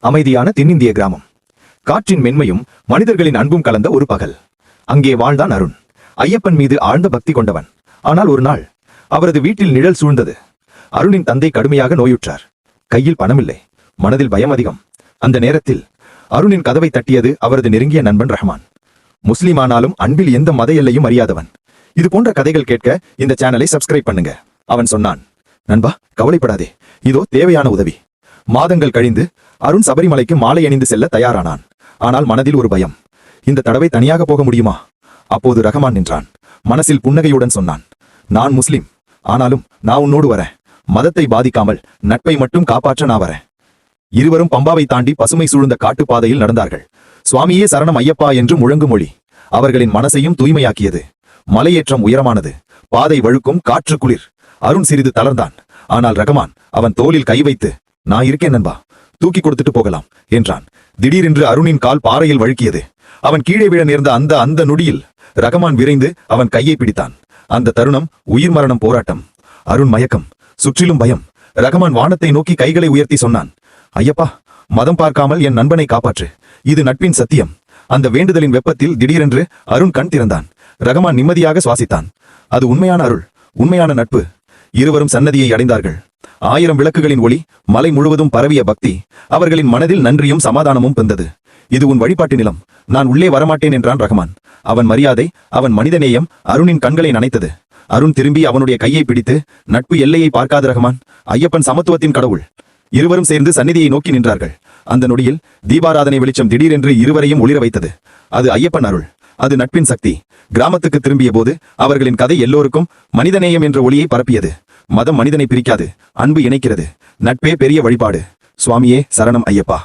அமைதியான தென்னிந்திய கிராமம். காற்றின் மென்மையும் மனிதர்களின் அன்பும் கலந்த ஒரு பகல். அங்கே வாழ்ந்தான் அருண். ஐயப்பன் மீது ஆழ்ந்த பக்தி கொண்டவன். ஆனால் ஒரு நாள் அவரது வீட்டில் நிழல் சூழ்ந்தது. அருணின் தந்தை கடுமையாக நோயுற்றார். கையில் பணமில்லை, மனதில் பயம் அதிகம். அந்த நேரத்தில் அருணின் கதவை தட்டியது அவரது நெருங்கிய நண்பன் ரஹ்மான். முஸ்லிம் ஆனாலும் அன்பில் எந்த மத எல்லையும் அறியாதவன். இது போன்ற கதைகள் கேட்க இந்த சேனலை சப்ஸ்கிரைப் பண்ணுங்க. அவன் சொன்னான், நண்பா, கவலைப்படாதே, இதோ தேவையான உதவி. மாதங்கள் கழிந்து அருண் சபரிமலைக்கு மாலை அணிந்து செல்ல தயாரானான். ஆனால் மனதில் ஒரு பயம். இந்த தடவை தனியாக போக முடியுமா? அப்போது ரஹ்மான் நின்றான். மனசில் புன்னகையுடன் சொன்னான், நான் முஸ்லிம், ஆனாலும் நான் உன்னோடு வரேன். மதத்தை பாதிக்காமல் நட்பை மட்டும் காப்பாற்ற நான் வரேன். இருவரும் பம்பாவை தாண்டி பசுமை சூழ்ந்த காட்டுப்பாதையில் நடந்தார்கள். சுவாமியே சரணம் ஐயப்பா என்று முழங்குமொழி அவர்களின் மனசையும் தூய்மையாக்கியது. மலையேற்றம் உயரமானது, பாதை வழுக்கும், காற்று குளிர். அருண் சிறிது தளர்ந்தான். ஆனால் ரஹ்மான் அவன் தோளில் கை வைத்து, நான் இருக்கேன் நண்பா, தூக்கி கொடுத்துட்டு போகலாம் என்றான். திடீரென்று அருணின் கால் பாறையில் வழுக்கியது. அவன் கீழே விழ நேர்ந்த அந்த நொடியில் ரஹ்மான் விரைந்து அவன் கையை பிடித்தான். அந்த தருணம் உயிர் மரணம் போராட்டம். அருண் மயக்கம், சுற்றிலும் பயம். ரஹ்மான் வானத்தை நோக்கி கைகளை உயர்த்தி சொன்னான், ஐயப்பா, மதம் பார்க்காமல் என் நண்பனை காப்பாற்று. இது நட்பின் சத்தியம். அந்த வேண்டுதலின் வெப்பத்தில் திடீரென்று அருண் கண் திறந்தான். ரஹ்மான் நிம்மதியாக சுவாசித்தான். அது உண்மையான அருள், உண்மையான நட்பு. இருவரும் சன்னதியை அடைந்தார்கள். 1000 விளக்குகளின் ஒளி மலை முழுவதும் பரவிய பக்தி அவர்களின் மனதில் நன்றியும் சமாதானமும் பெந்தது. இது உன் வழிபாட்டு நிலம், நான் உள்ளே வரமாட்டேன் என்றான் ரஹ்மான். அவன் மரியாதை, அவன் மனிதநேயம் அருணின் கண்களை நனைத்தது. அருண் திரும்பி அவனுடைய கையை பிடித்து, நட்பு எல்லையை பார்க்காத ரஹ்மான், ஐயப்பன் சமத்துவத்தின் கடவுள். இருவரும் சேர்ந்து சந்நிதியை நோக்கி நின்றார்கள். அந்த நொடியில் தீபாராதனை வெளிச்சம் திடீரென்று இருவரையும் ஒளிர வைத்தது. அது ஐயப்பன் அருள், அது நட்பின் சக்தி. கிராமத்துக்கு திரும்பிய போது அவர்களின் கதை எல்லோருக்கும் மனிதநேயம் என்ற ஒளியை பரப்பியது. மதம் மனிதனை பிரிக்காது, அன்பு இணைக்கிறது. நட்பே பெரிய வழிபாடு. சுவாமியே சரணம் ஐயப்பா.